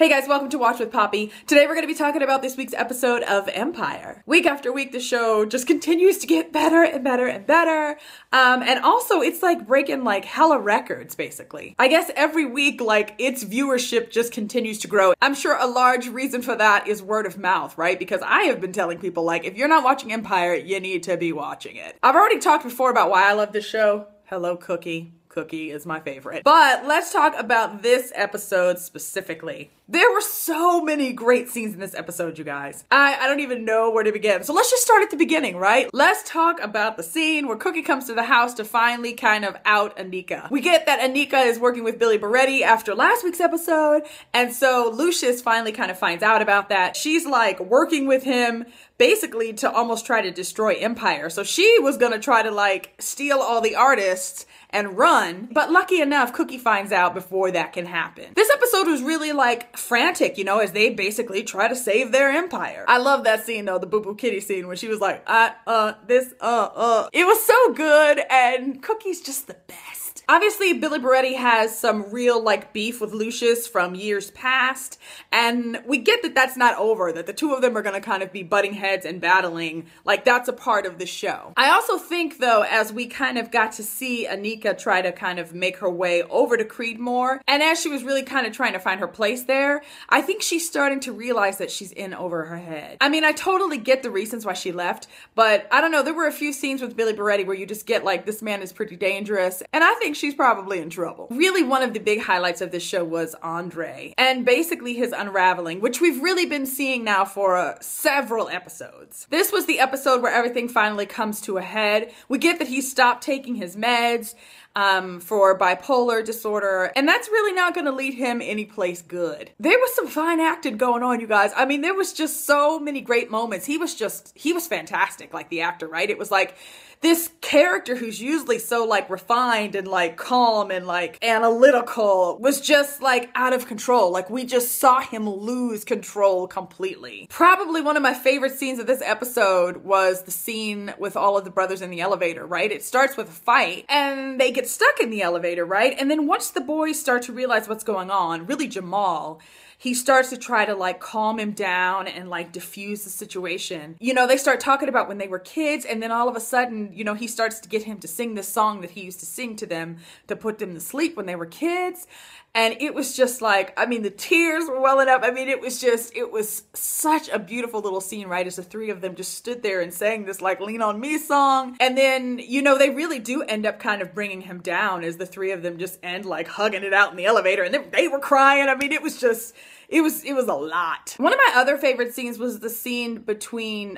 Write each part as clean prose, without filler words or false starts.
Hey guys, welcome to Watch with Poppy. Today we're going to be talking about this week's episode of Empire. Week after week, the show just continues to get better and better and better. And also it's like breaking like hella records, basically. I guess every week, like its viewership just continues to grow. I'm sure a large reason for that is word of mouth, right? Because I have been telling people like, if you're not watching Empire, you need to be watching it. I've already talked before about why I love this show. Hello, Cookie. Cookie is my favorite. But let's talk about this episode specifically. There were so many great scenes in this episode, you guys. I don't even know where to begin. So let's just start at the beginning, right? Let's talk about the scene where Cookie comes to the house to finally kind of out Anika. We get that Anika is working with Billy Barretti after last week's episode, and so Lucius finally kind of finds out about that. She's like working with him basically to almost try to destroy Empire. So she was gonna try to like steal all the artists and run, but lucky enough, Cookie finds out before that can happen. This episode was really like frantic, you know, as they basically try to save their empire. I love that scene though, the Boo Boo Kitty scene when she was like, It was so good, and Cookie's just the best. Obviously, Billy Barretti has some real like beef with Lucius from years past, and we get that that's not over, that the two of them are gonna kind of be butting heads and battling, like that's a part of the show. I also think though, as we kind of got to see Anika try to kind of make her way over to Creedmoor, and as she was really kind of trying to find her place there, I think she's starting to realize that she's in over her head. I mean, I totally get the reasons why she left, but I don't know, there were a few scenes with Billy Barretti where you just get like, this man is pretty dangerous, and I think she's probably in trouble. Really, one of the big highlights of this show was Andre, and basically his unraveling, which we've really been seeing now for several episodes. This was the episode where everything finally comes to a head. We get that he stopped taking his meds for bipolar disorder, and that's really not going to lead him anyplace good. There was some fine acting going on, you guys. I mean, there was just so many great moments. He was fantastic, like the actor, right? It was like this character who's usually so like refined and like calm and like analytical was just like out of control. Like we just saw him lose control completely. Probably one of my favorite scenes of this episode was the scene with all of the brothers in the elevator, right? It starts with a fight and they get stuck in the elevator, right? And then once the boys start to realize what's going on, really Jamal, he starts to try to like calm him down and like diffuse the situation. You know, they start talking about when they were kids, and then all of a sudden, you know, he starts to get him to sing this song that he used to sing to them to put them to sleep when they were kids. And it was just like, I mean, the tears were welling up. I mean, it was such a beautiful little scene, right? As the three of them just stood there and sang this like Lean On Me song. And then, you know, they really do end up kind of bringing him down as the three of them just end like hugging it out in the elevator. And they were crying. I mean, it was just, it was a lot. One of my other favorite scenes was the scene between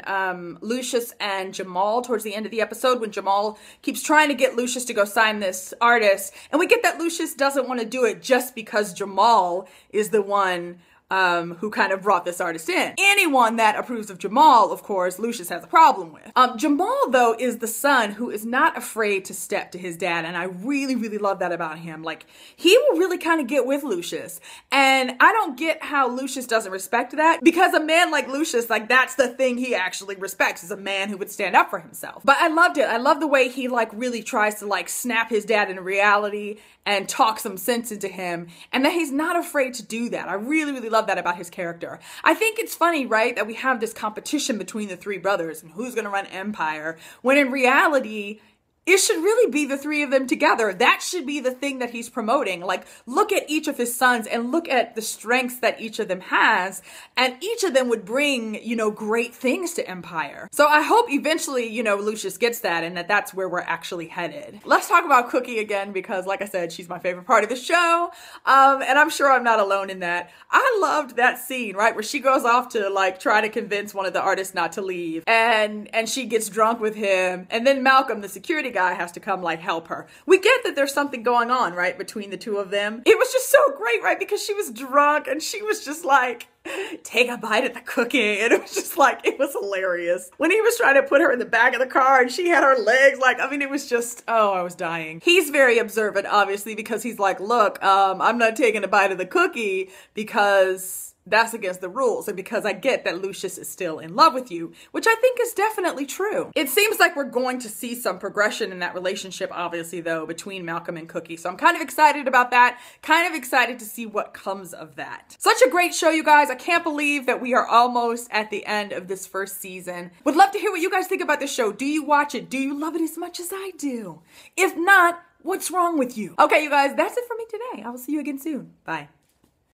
Lucius and Jamal towards the end of the episode, when Jamal keeps trying to get Lucius to go sign this artist. And we get that Lucius doesn't want to do it just because Jamal is the one who kind of brought this artist in. Anyone that approves of Jamal, of course, Lucius has a problem with. Jamal, though, is the son who is not afraid to step to his dad, and I really, really love that about him. Like, he will really kind of get with Lucius, and I don't get how Lucius doesn't respect that, because a man like Lucius, like, that's the thing he actually respects, is a man who would stand up for himself. But I loved it. I love the way he, like, really tries to, like, snap his dad into reality and talk some sense into him, and that he's not afraid to do that. I really, really love that about his character. I think it's funny, right, that we have this competition between the three brothers and who's gonna run Empire, when in reality, it should really be the three of them together. That should be the thing that he's promoting. Like, look at each of his sons and look at the strengths that each of them has, and each of them would bring, you know, great things to Empire. So I hope eventually, you know, Lucius gets that, and that that's where we're actually headed. Let's talk about Cookie again, because like I said, she's my favorite part of the show. And I'm sure I'm not alone in that. I loved that scene, right, where she goes off to like try to convince one of the artists not to leave, and she gets drunk with him, and then Malcolm, the security guy, has to come like help her. We get that there's something going on, right, between the two of them. It was just so great, right, because she was drunk and she was just like, take a bite at the cookie, and it was just like, it was hilarious. When he was trying to put her in the back of the car and she had her legs, like, I mean, it was just, oh, I was dying. He's very observant, obviously, because he's like, look, I'm not taking a bite of the cookie because that's against the rules. And because I get that Lucius is still in love with you, which I think is definitely true. It seems like we're going to see some progression in that relationship, obviously, though, between Malcolm and Cookie. So I'm kind of excited about that. Kind of excited to see what comes of that. Such a great show, you guys. I can't believe that we are almost at the end of this first season. Would love to hear what you guys think about this show. Do you watch it? Do you love it as much as I do? If not, what's wrong with you? Okay, you guys, that's it for me today. I will see you again soon. Bye.